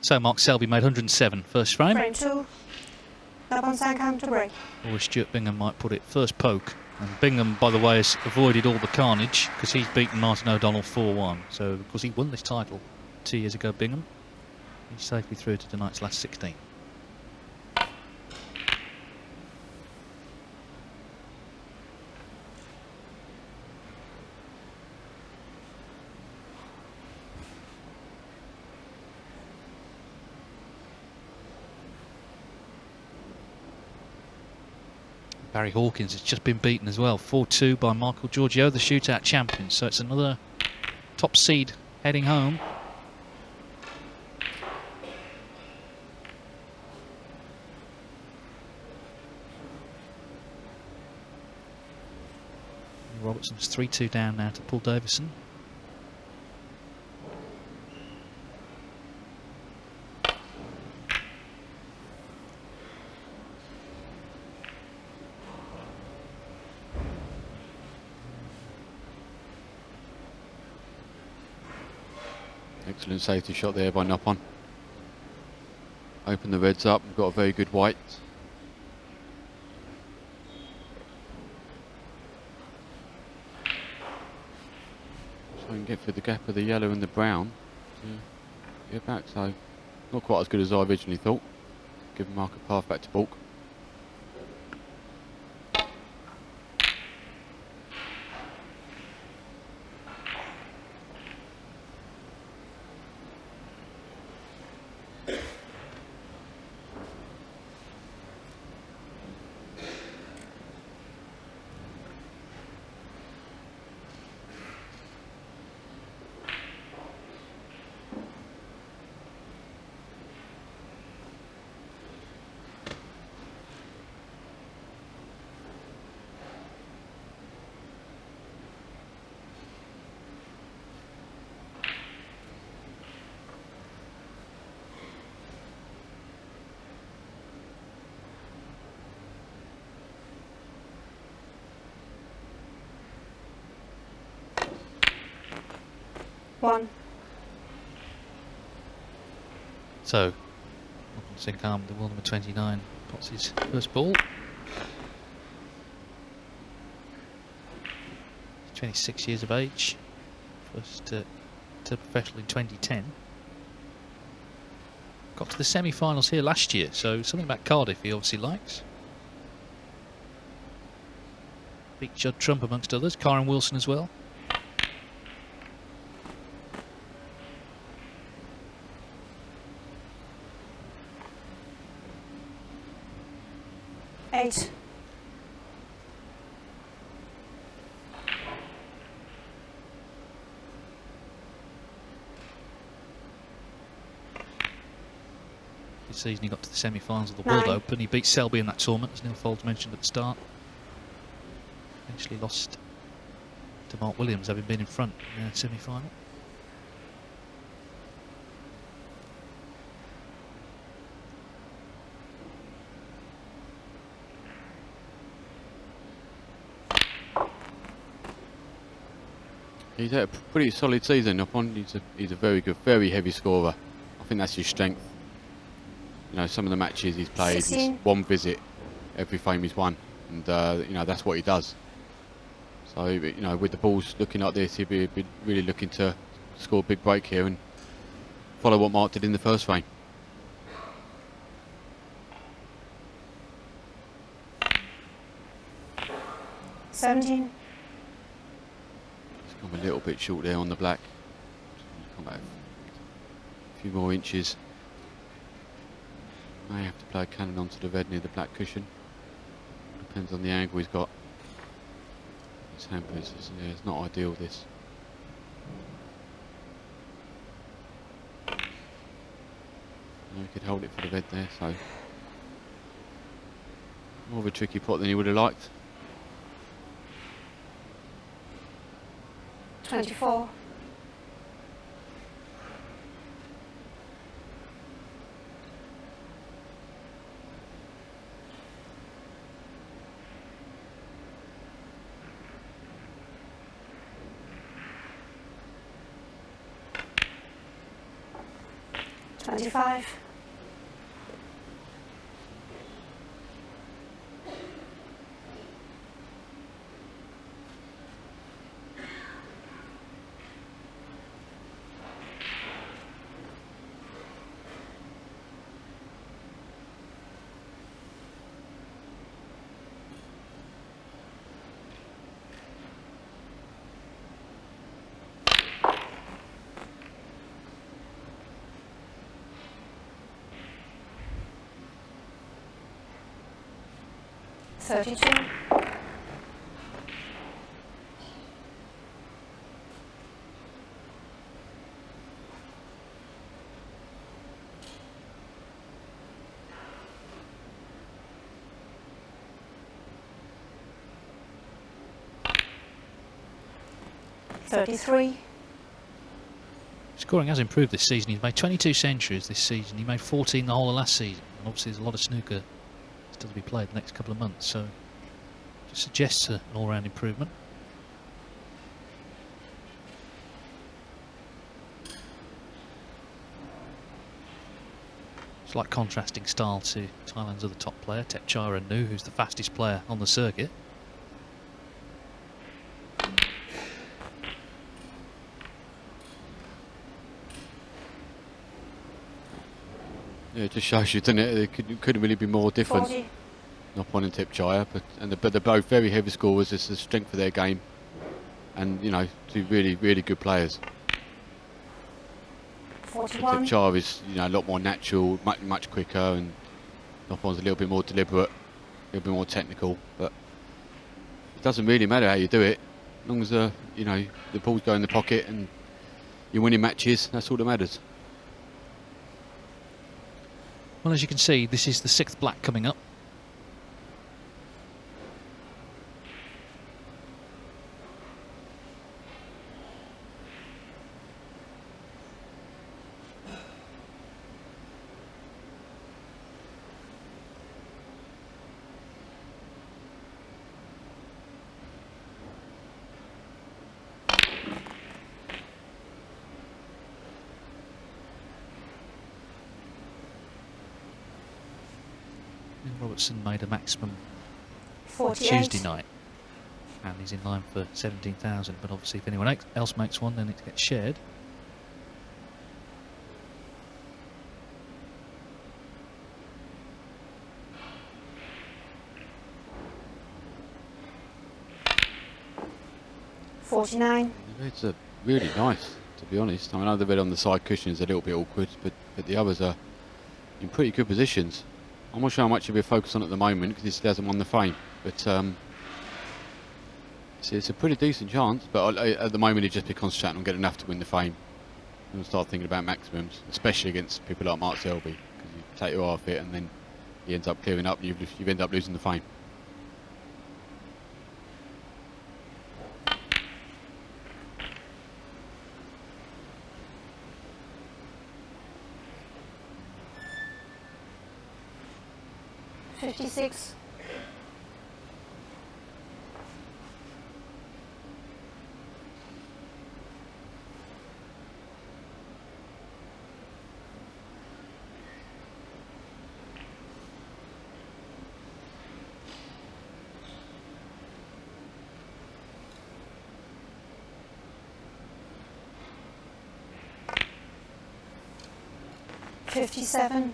So Mark Selby made 107 first frame. Frame 2. Up on side, come to break. Or Stuart Bingham might put it first poke. And Bingham, by the way, has avoided all the carnage because he's beaten Martin O'Donnell 4-1. So, of course, he won this title 2 years ago, Bingham. He's safely through to tonight's last 16. Barry Hawkins has just been beaten as well, 4-2 by Michael Giorgio, the shootout champion. So it's another top seed heading home. Robertson's 3-2 down now to Paul Davison. Excellent safety shot there by Noppon. Open the reds up, we've got a very good white. Try and get through the gap of the yellow and the brown to get back, so not quite as good as I originally thought. Give Mark a path back to balk. One. So, Sinkham, the world number 29, pots his first ball. He's 26 years of age. First to professional in 2010. Got to the semi-finals here last year, so something about Cardiff he obviously likes. Beat Judd Trump amongst others, Karen Wilson as well. Eight. This season he got to the semi-finals of the World Open. He beat Selby in that tournament, as Neil Foulds mentioned at the start. Eventually lost to Mark Williams, having been in front in the semi-final. He's had a pretty solid season up on. He's a very good, very heavy scorer. I think that's his strength. You know, some of the matches he's played, he's one visit every frame he's won, and you know, that's what he does. So you know, with the balls looking like this, he'll be really looking to score a big break here and follow what Mark did in the first frame. $17. Come a little bit short there on the black. Come back a few more inches. May have to play a cannon onto the red near the black cushion. Depends on the angle he's got. His hampers, yeah, it's not ideal this. He could hold it for the red there, so more of a tricky pot than he would have liked. 24. 25. $32. $33. Scoring has improved this season. He's made 22 centuries this season. He made 14 the whole of last season. And obviously there's a lot of snooker still to be played the next couple of months, so just suggests an all-round improvement. Slight contrasting style to Thailand's other top player, Thepchaiya Nu, who's the fastest player on the circuit. Yeah, it just shows you, doesn't it? It couldn't really be more different. 40. Nopon and Thepchaiya, but they're both very heavy scorers. It's the strength of their game, and you know, two really good players. 41. Thepchaiya is, you know, a lot more natural, much quicker, and Nopon's a little bit more deliberate, a little bit more technical. But it doesn't really matter how you do it, as long as you know, the balls go in the pocket and you're winning matches. That's all that matters. Well, as you can see, this is the 6th black coming up. Robertson made a maximum 48. Tuesday night, and he's in line for 17,000. But obviously, if anyone else makes one, then it gets shared. $49. It's really nice, to be honest. I know the red on the side cushion is a little bit awkward, but the others are in pretty good positions. I'm not sure how much of a focus on at the moment because he still hasn't won the frame, but it's a pretty decent chance. But at the moment, he'd just be concentrating on getting enough to win the frame and start thinking about maximums, especially against people like Mark Selby, because you take your eye off it and then he ends up clearing up and you end up losing the frame. $56. $57.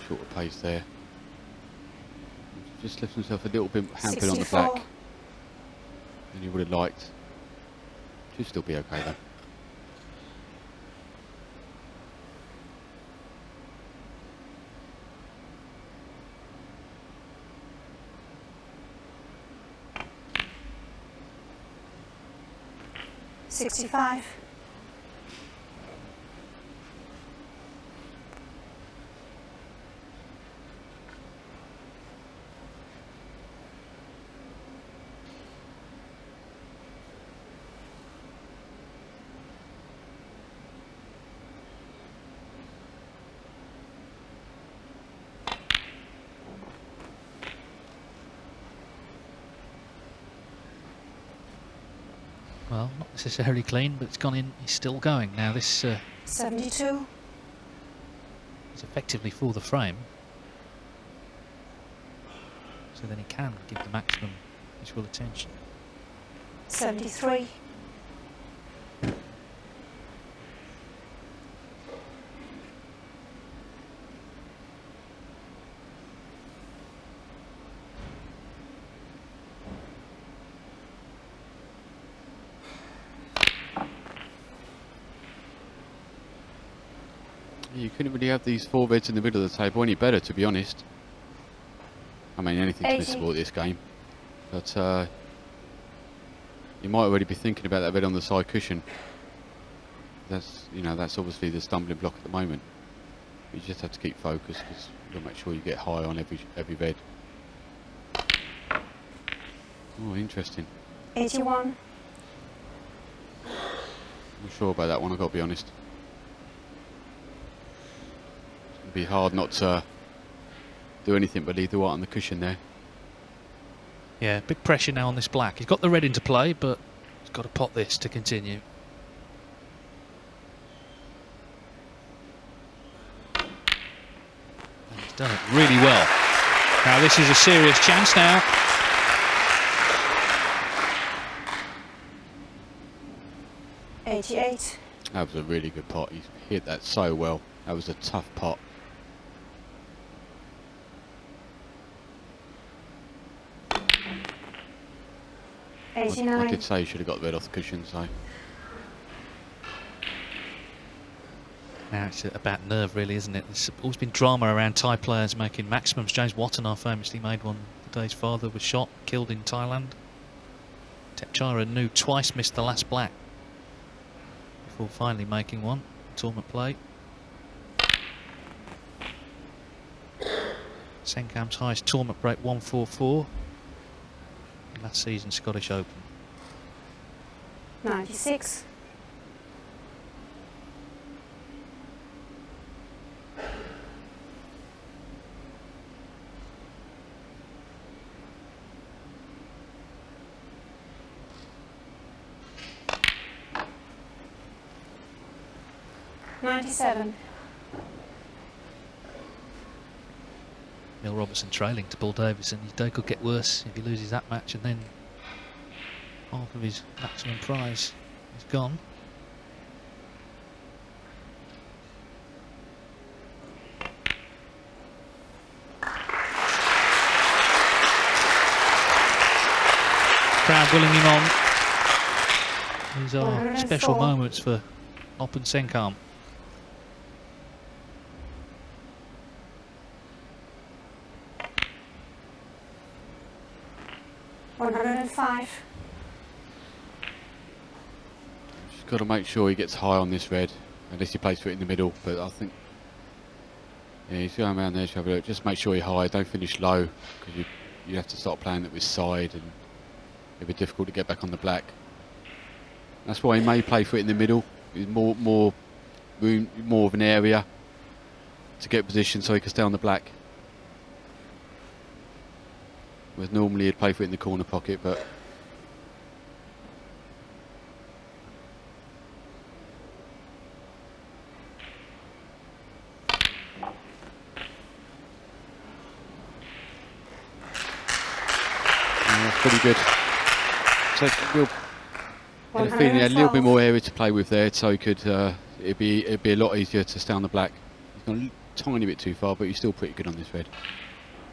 Shorter pace there. Just left himself a little bit hampered on the black than he would have liked. Should still be okay though. $65. Well, not necessarily clean, but it's gone in. He's still going. Now this 72. is effectively for the frame. So then he can give the maximum visual attention. 73. You couldn't really have these four reds in the middle of the table any better, to be honest. I mean, anything to support this game. But you might already be thinking about that red on the side cushion. That's, you know, that's obviously the stumbling block at the moment. You just have to keep focused, because you've got to make sure you get high on every red. Oh, interesting. 81. Not sure about that one, I've got to be honest. It's going to be hard not to do anything but leave the white on the cushion there. Yeah, big pressure now on this black. He's got the red into play, but he's got to pot this to continue. And he's done it really well. Now this is a serious chance now. $88. That was a really good pot. He hit that so well. That was a tough pot. I did say you should have got the red off the cushion, so. Now it's about nerve, really, isn't it? There's always been drama around Thai players making maximums. James Watanabe famously made one the day his father was shot, killed in Thailand. Tepchara Nu twice missed the last black before finally making one. Tournament play. Senkam's highest tournament break 144. Last season Scottish Open. 96. $97. Neil Robertson trailing to Paul Davison. His day could get worse if he loses that match, and then half of his maximum prize is gone. Crowd willing him on. These are special moments for Open Senkam. Just got to make sure he gets high on this red, unless he plays for it in the middle. But I think, yeah, he's going around there to have a look. Just make sure you're high, don't finish low, because you have to start playing it with side, and it'll be difficult to get back on the black. That's why he may play for it in the middle. There's more room, more of an area to get position, so he can stay on the black. Whereas normally he'd play for it in the corner pocket, but that's pretty good. So had a feeling he had a little bit more area to play with there, so he could. It'd be a lot easier to stay on the black. He's gone a tiny bit too far, but he's still pretty good on this red.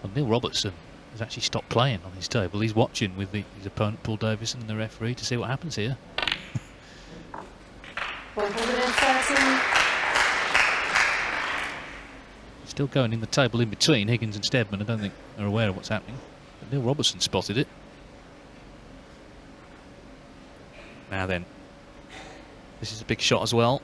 Well, Neil Robertson has actually stopped playing on his table. He's watching with his opponent Paul Davison and the referee to see what happens here. 113. Still going in the table in between Higgins and Steadman. I don't think they're aware of what's happening. But Neil Robertson spotted it. Now then, this is a big shot as well.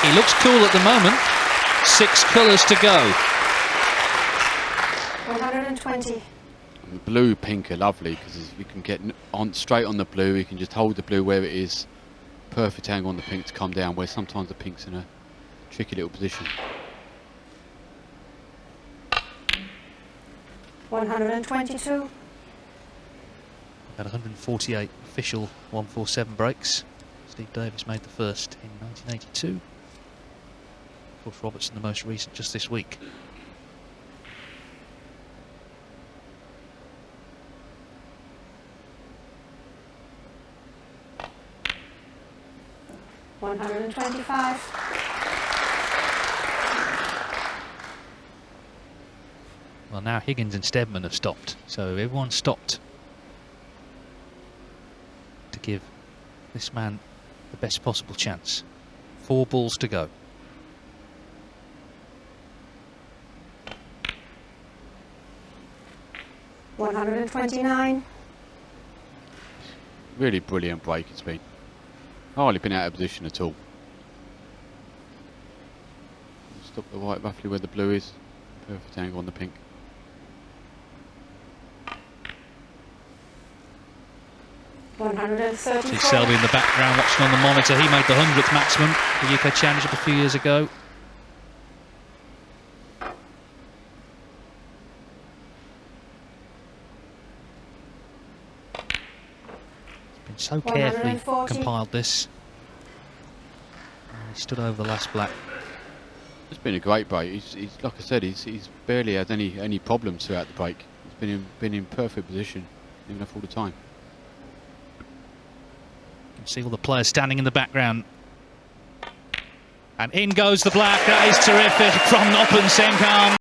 He looks cool at the moment. 6 colours to go. 120. And the blue pink are lovely, because you can get on straight on the blue. You can just hold the blue where it is, perfect angle on the pink to come down, where sometimes the pink's in a tricky little position. 122. Had 148 official 147 breaks. Steve Davis made the first in 1982. Of course, Robertson the most recent just this week. $125. Well, now Higgins and Stedman have stopped, so everyone stopped to give this man the best possible chance. 4 balls to go. $129. Really brilliant break it's been. Hardly been out of position at all. Stop the white roughly where the blue is. Perfect angle on the pink. See Selby in the background watching on the monitor. He made the 100th maximum, the UK Championship a few years ago. He's been so carefully compiled this. He stood over the last black. It's been a great break. He's like I said, he's barely had any problems throughout the break. He's been in perfect position, even enough all the time. You can see all the players standing in the background. And in goes the black. That is terrific from Noppen Sengham.